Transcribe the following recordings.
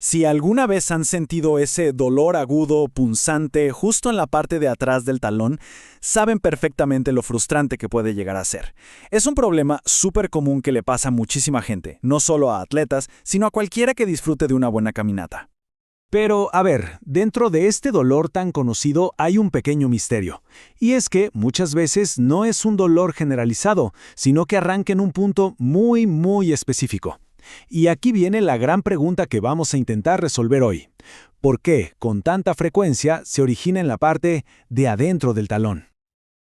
Si alguna vez han sentido ese dolor agudo, punzante, justo en la parte de atrás del talón, saben perfectamente lo frustrante que puede llegar a ser. Es un problema súper común que le pasa a muchísima gente, no solo a atletas, sino a cualquiera que disfrute de una buena caminata. Pero, a ver, dentro de este dolor tan conocido hay un pequeño misterio. Y es que muchas veces no es un dolor generalizado, sino que arranca en un punto muy específico. Y aquí viene la gran pregunta que vamos a intentar resolver hoy. ¿Por qué, con tanta frecuencia, se origina en la parte de adentro del talón?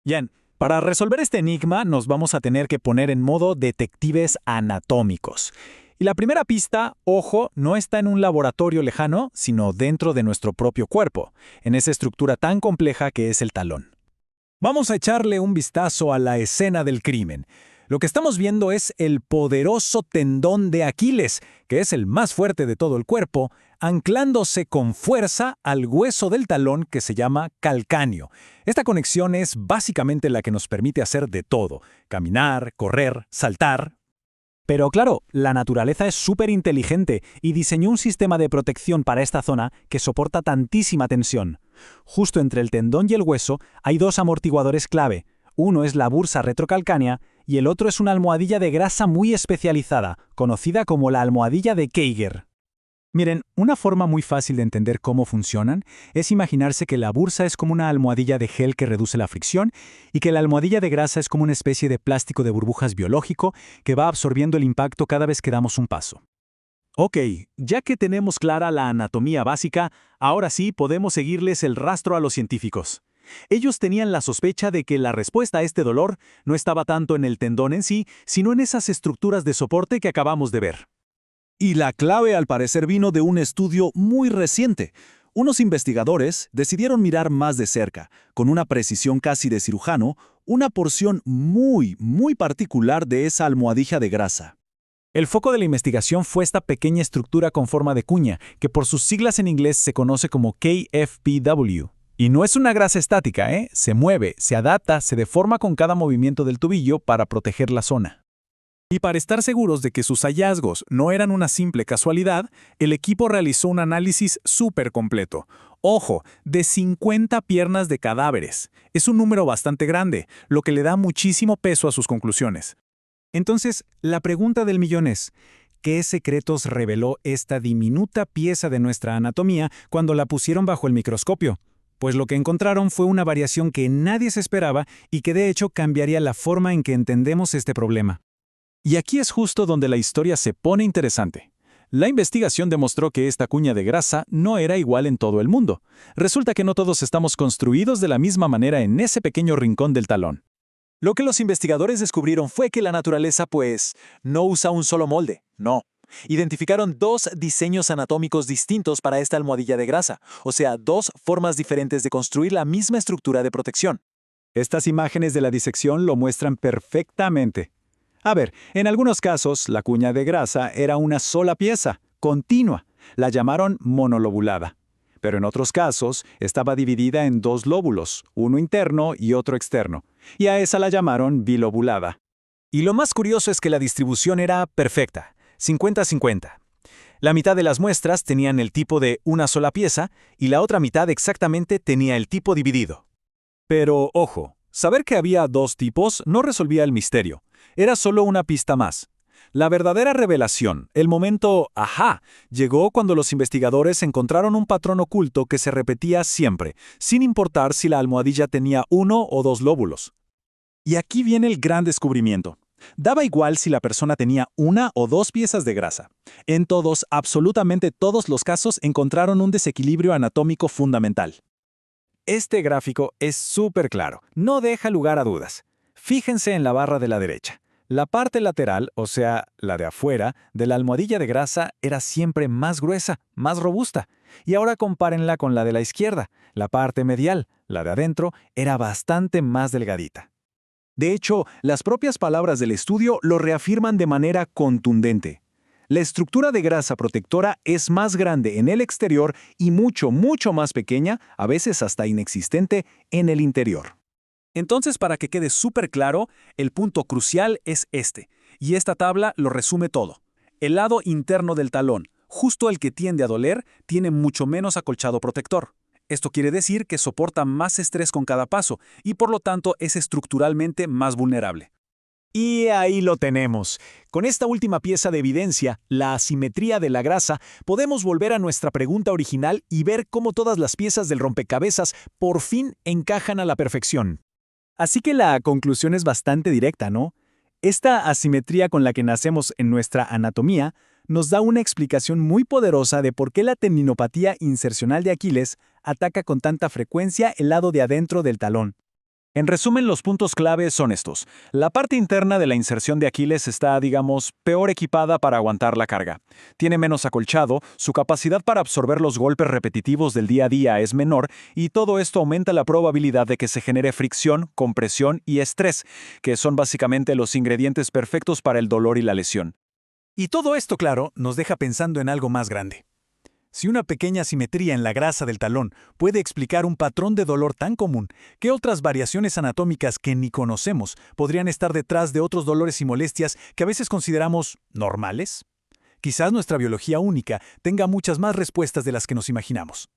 Bien, para resolver este enigma nos vamos a tener que poner en modo detectives anatómicos. Y la primera pista, ojo, no está en un laboratorio lejano, sino dentro de nuestro propio cuerpo, en esa estructura tan compleja que es el talón. Vamos a echarle un vistazo a la escena del crimen. Lo que estamos viendo es el poderoso tendón de Aquiles, que es el más fuerte de todo el cuerpo, anclándose con fuerza al hueso del talón que se llama calcáneo. Esta conexión es básicamente la que nos permite hacer de todo: caminar, correr, saltar. Pero claro, la naturaleza es súper inteligente y diseñó un sistema de protección para esta zona que soporta tantísima tensión. Justo entre el tendón y el hueso hay dos amortiguadores clave. Uno es la bursa retrocalcánea y el otro es una almohadilla de grasa muy especializada, conocida como la almohadilla de Geiger. Miren, una forma muy fácil de entender cómo funcionan es imaginarse que la bursa es como una almohadilla de gel que reduce la fricción y que la almohadilla de grasa es como una especie de plástico de burbujas biológico que va absorbiendo el impacto cada vez que damos un paso. Ok, ya que tenemos clara la anatomía básica, ahora sí podemos seguirles el rastro a los científicos. Ellos tenían la sospecha de que la respuesta a este dolor no estaba tanto en el tendón en sí, sino en esas estructuras de soporte que acabamos de ver. Y la clave al parecer vino de un estudio muy reciente. Unos investigadores decidieron mirar más de cerca, con una precisión casi de cirujano, una porción muy particular de esa almohadilla de grasa. El foco de la investigación fue esta pequeña estructura con forma de cuña, que por sus siglas en inglés se conoce como KFPW. Y no es una grasa estática, ¿eh? Se mueve, se adapta, se deforma con cada movimiento del tobillo para proteger la zona. Y para estar seguros de que sus hallazgos no eran una simple casualidad, el equipo realizó un análisis súper completo. Ojo, de 50 piernas de cadáveres. Es un número bastante grande, lo que le da muchísimo peso a sus conclusiones. Entonces, la pregunta del millón es: ¿qué secretos reveló esta diminuta pieza de nuestra anatomía cuando la pusieron bajo el microscopio? Pues lo que encontraron fue una variación que nadie se esperaba y que de hecho cambiaría la forma en que entendemos este problema. Y aquí es justo donde la historia se pone interesante. La investigación demostró que esta cuña de grasa no era igual en todo el mundo. Resulta que no todos estamos construidos de la misma manera en ese pequeño rincón del talón. Lo que los investigadores descubrieron fue que la naturaleza, no usa un solo molde, no. Identificaron dos diseños anatómicos distintos para esta almohadilla de grasa, o sea, dos formas diferentes de construir la misma estructura de protección. Estas imágenes de la disección lo muestran perfectamente. A ver, en algunos casos, la cuña de grasa era una sola pieza, continua. La llamaron monolobulada. Pero en otros casos, estaba dividida en dos lóbulos, uno interno y otro externo. Y a esa la llamaron bilobulada. Y lo más curioso es que la distribución era perfecta, 50-50. La mitad de las muestras tenían el tipo de una sola pieza y la otra mitad exactamente tenía el tipo dividido. Pero, ojo, saber que había dos tipos no resolvía el misterio. Era solo una pista más. La verdadera revelación, el momento ¡ajá!, llegó cuando los investigadores encontraron un patrón oculto que se repetía siempre, sin importar si la almohadilla tenía uno o dos lóbulos. Y aquí viene el gran descubrimiento. Daba igual si la persona tenía una o dos piezas de grasa. En todos, absolutamente todos los casos, encontraron un desequilibrio anatómico fundamental. Este gráfico es súper claro, no deja lugar a dudas. Fíjense en la barra de la derecha. La parte lateral, o sea, la de afuera, de la almohadilla de grasa era siempre más gruesa, más robusta. Y ahora compárenla con la de la izquierda. La parte medial, la de adentro, era bastante más delgadita. De hecho, las propias palabras del estudio lo reafirman de manera contundente. La estructura de grasa protectora es más grande en el exterior y mucho más pequeña, a veces hasta inexistente, en el interior. Entonces, para que quede súper claro, el punto crucial es este, y esta tabla lo resume todo. El lado interno del talón, Justo el que tiende a doler tiene mucho menos acolchado protector. Esto quiere decir que soporta más estrés con cada paso y por lo tanto es estructuralmente más vulnerable. Y ahí lo tenemos. Con esta última pieza de evidencia, la asimetría de la grasa, podemos volver a nuestra pregunta original y ver cómo todas las piezas del rompecabezas por fin encajan a la perfección. Así que la conclusión es bastante directa, ¿no? Esta asimetría con la que nacemos en nuestra anatomía nos da una explicación muy poderosa de por qué la tendinopatía insercional de Aquiles ataca con tanta frecuencia el lado de adentro del talón. En resumen, los puntos clave son estos. La parte interna de la inserción de Aquiles está, digamos, peor equipada para aguantar la carga. Tiene menos acolchado, su capacidad para absorber los golpes repetitivos del día a día es menor y todo esto aumenta la probabilidad de que se genere fricción, compresión y estrés, que son básicamente los ingredientes perfectos para el dolor y la lesión. Y todo esto, claro, nos deja pensando en algo más grande. Si una pequeña asimetría en la grasa del talón puede explicar un patrón de dolor tan común, ¿qué otras variaciones anatómicas que ni conocemos podrían estar detrás de otros dolores y molestias que a veces consideramos normales? Quizás nuestra biología única tenga muchas más respuestas de las que nos imaginamos.